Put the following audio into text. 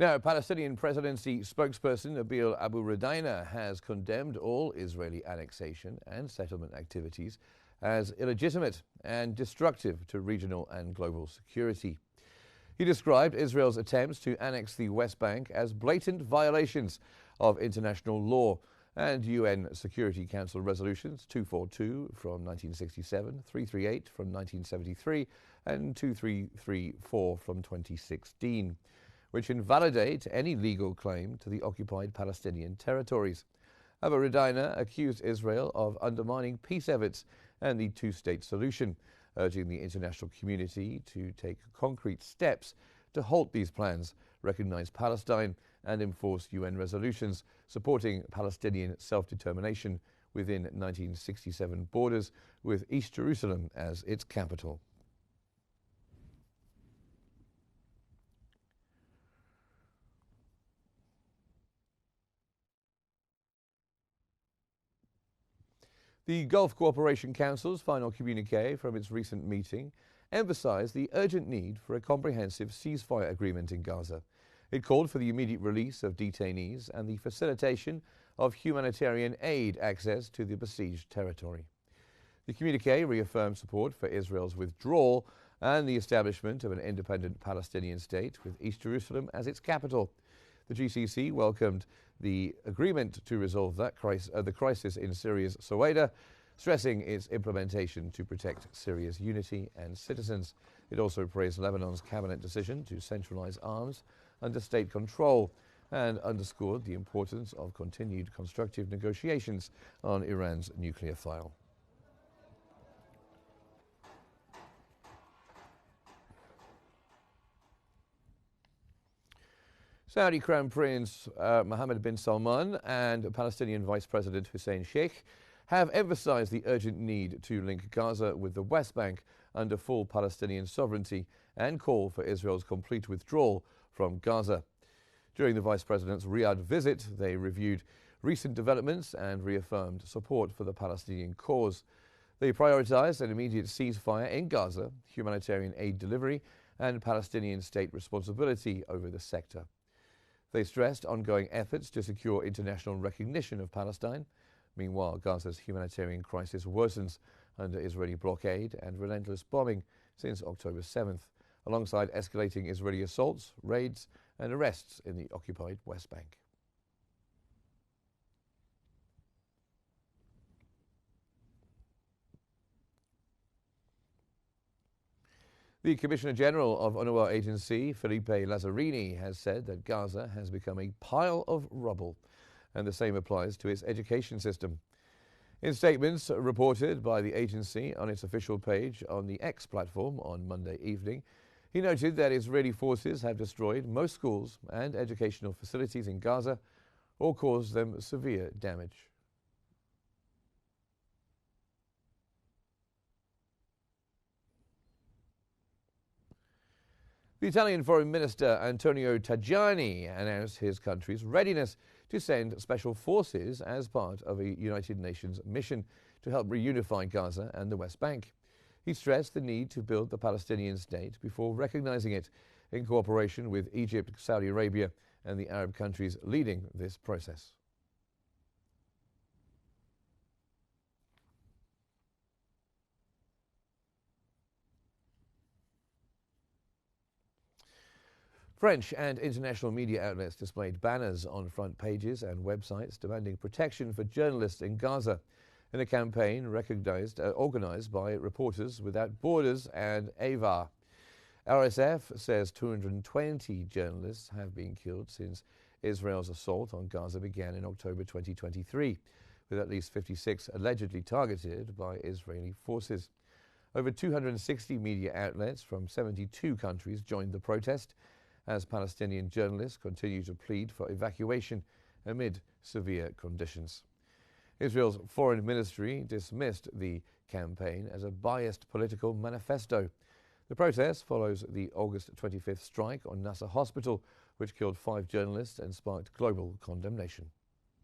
Now, Palestinian presidency spokesperson Nabil Abu Rudaina has condemned all Israeli annexation and settlement activities as illegitimate and destructive to regional and global security. He described Israel's attempts to annex the West Bank as blatant violations of international law and UN Security Council resolutions 242 from 1967, 338 from 1973 and 2334 from 2016, which invalidate any legal claim to the occupied Palestinian territories. Abu Rudaina accused Israel of undermining peace efforts and the two-state solution, urging the international community to take concrete steps to halt these plans, recognize Palestine, and enforce UN resolutions supporting Palestinian self-determination within 1967 borders, with East Jerusalem as its capital. The Gulf Cooperation Council's final communiqué from its recent meeting emphasized the urgent need for a comprehensive ceasefire agreement in Gaza. It called for the immediate release of detainees and the facilitation of humanitarian aid access to the besieged territory. The communiqué reaffirmed support for Israel's withdrawal and the establishment of an independent Palestinian state with East Jerusalem as its capital. The GCC welcomed the agreement to resolve the crisis in Syria's Soweda, stressing its implementation to protect Syria's unity and citizens. It also praised Lebanon's cabinet decision to centralize arms under state control and underscored the importance of continued constructive negotiations on Iran's nuclear file. Saudi Crown Prince Mohammed bin Salman and Palestinian Vice President Hussein Sheikh have emphasized the urgent need to link Gaza with the West Bank under full Palestinian sovereignty and call for Israel's complete withdrawal from Gaza. During the Vice President's Riyadh visit, they reviewed recent developments and reaffirmed support for the Palestinian cause. They prioritized an immediate ceasefire in Gaza, humanitarian aid delivery, and Palestinian state responsibility over the sector. They stressed ongoing efforts to secure international recognition of Palestine. Meanwhile, Gaza's humanitarian crisis worsens under Israeli blockade and relentless bombing since October 7th, alongside escalating Israeli assaults, raids, and arrests in the occupied West Bank. The Commissioner General of UNRWA Agency, Felipe Lazzarini, has said that Gaza has become a pile of rubble, and the same applies to its education system. In statements reported by the agency on its official page on the X platform on Monday evening, he noted that Israeli forces have destroyed most schools and educational facilities in Gaza or caused them severe damage. The Italian Foreign Minister Antonio Tajani announced his country's readiness to send special forces as part of a United Nations mission to help reunify Gaza and the West Bank. He stressed the need to build the Palestinian state before recognizing it, in cooperation with Egypt, Saudi Arabia, and the Arab countries leading this process. French and international media outlets displayed banners on front pages and websites demanding protection for journalists in Gaza in a campaign organized by Reporters Without Borders and AVA. RSF says 220 journalists have been killed since Israel's assault on Gaza began in October 2023, with at least 56 allegedly targeted by Israeli forces. Over 260 media outlets from 72 countries joined the protest, as Palestinian journalists continue to plead for evacuation amid severe conditions. Israel's foreign ministry dismissed the campaign as a biased political manifesto. The protest follows the August 25th strike on Nasser Hospital, which killed 5 journalists and sparked global condemnation.